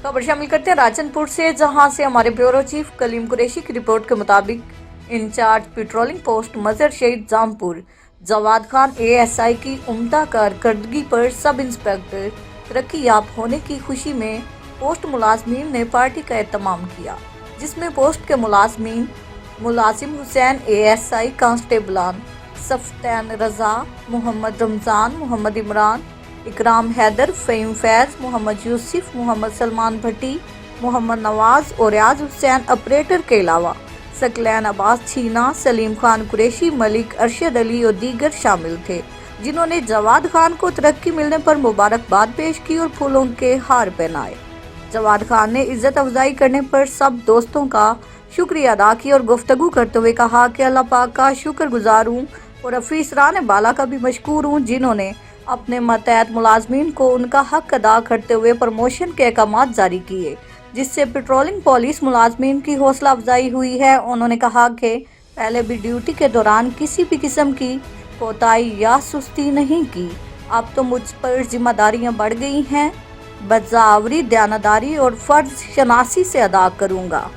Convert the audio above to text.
खबर शामिल करते हैं राजनपुर से, जहां से हमारे ब्यूरो चीफ कलीम कुरैशी की रिपोर्ट के मुताबिक इंचार्ज पेट्रोलिंग पोस्ट मजर शहीद जामपुर जवाद खान एएसआई की उम्दा कारकर्दगी पर सब इंस्पेक्टर तरक्की याफ्ता होने की खुशी में पोस्ट मुलाजमीन ने पार्टी का एहतमाम किया, जिसमें पोस्ट के मुलाजिम हुसैन एएसआई, कांस्टेबलान सफ्तैन रजा, मोहम्मद रमजान, मोहम्मद इमरान, इकराम हैदर, फ़हीम फैज़, मोहम्मद यूसुफ, मोहम्मद सलमान भट्टी, मोहम्मद नवाज और रियाज हुसैन ऑपरेटर के अलावा सकलैन अब्बास छीना, सलीम खान कुरैशी, मलिक अरशद अली और दीगर शामिल थे, जिन्होंने जवाद खान को तरक्की मिलने पर मुबारकबाद पेश की और फूलों के हार पहनाए। जवाद खान ने इज्जत अफजाई करने पर सब दोस्तों का शुक्रिया अदा किया और गुफ्तगू करते हुए कहा कि अल्लाह पाक का शुक्रगुजार हूँ और अफीसरान बाला का भी मशकूर हूँ, जिन्होंने अपने मतहत मुलाजमीन को उनका हक अदा करते हुए प्रमोशन के अहकामात जारी किए, जिससे पेट्रोलिंग पुलिस मुलाजमीन की हौसला अफजाई हुई है। उन्होंने कहा कि पहले भी ड्यूटी के दौरान किसी भी किस्म की कोताही या सुस्ती नहीं की, अब तो मुझ पर जिम्मेदारियां बढ़ गई हैं, बजावरी दयानतदारी और फर्ज शनासी से अदा करूंगा।